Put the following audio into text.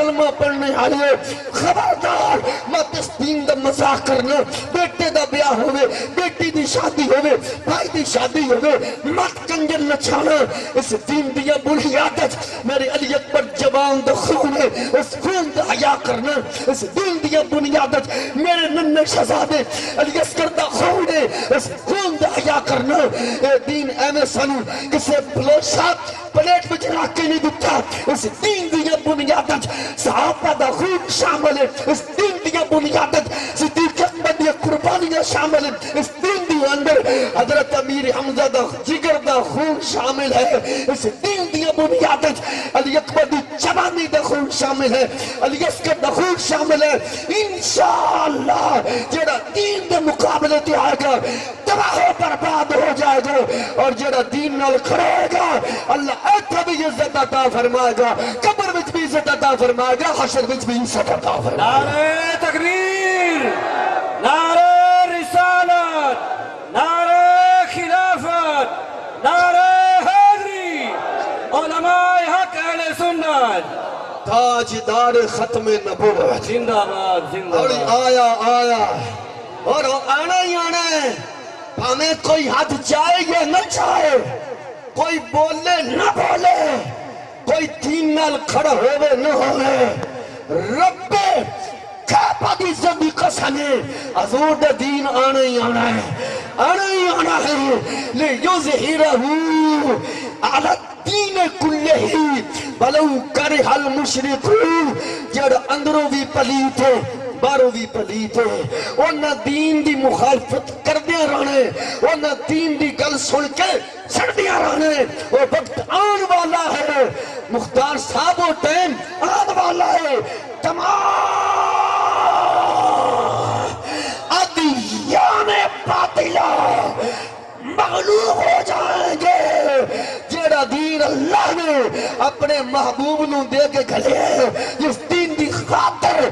کلمہ پڑھنے آئے خبردار مت اس دین دا مذاق کرنا بیٹے دا بیاہ ہوئے بیٹی دی شادی ہوئے بھائی دی شادی ہوئے مت کنجر نچھانا اس دین دیا بنیادت میرے علی اکبر جوان دا خون ہے اس خون دا حیا کرنا اس دین دیا بنیادت میرے ننّے شہزادے علی اصغر دا خون ہے اس خون دا حیا کرنا اے دین ایمے سانو کسے بلوشا پلیٹ بچ رکھ کے نہیں دکھتا اس دین دیا بنیادت صحابہ دا خون شامل ہے اس دین دیا بنیادت صدیق اکبر دیا قربانیاں شامل ہے اس دین دیا اندر حضرت امیر حمزہ دا جگر دا خون شامل ہے اس دین دیا بنیادت علی اکبر دی جوانی دا خون شامل ہے علی اصغر دا خون شامل ہے انشاءاللہ جڑا دین دے مقابلے تے آئے گا تباہ و برباد ہو جائے گا اور جڑا دین نال کھڑے گا اللہ ایتھا بھی عزت عطا فرمائے گا قبر وچ بھی عزت عطا فرمائے گا حشر وچ بھی عزت عطا فرمائے گا نعرہ تکبیر نعرہ رسالت نعرہ خلافت نعرہ حیدری علماء حق اہل سنت تاجدار ختم نبوت زندہ باد زندہ اور باد آیا اور آنا ہی آنا ہے ہمیں کوئی حد چاہے یا نہ چاہے کوئی بولے نہ بولے کوئی دین نال کھڑا ہوئے نہ ہوئے رب کعبہ دی زندی قسمے حضور دا دین آنا ہی آنا ہے لیظہرہ علی الدین کلہ ولو کرہ المشرکون جڑ اندروں بھی پلیت ہے باروں بھی پلیت ہے انہاں دین دی مخالفت کردیاں رہنے انہاں دین دی گل سن کے سڑدیاں رہنے وہ وقت آن والا ہے مختار صاحب و ٹائم آن والا ہے تمام ادیان باطلہ مغلوب ہو جائیں گے جیڑا دین اللہ نے اپنے محبوب نو دے کے گھلے جس دین دی خاطر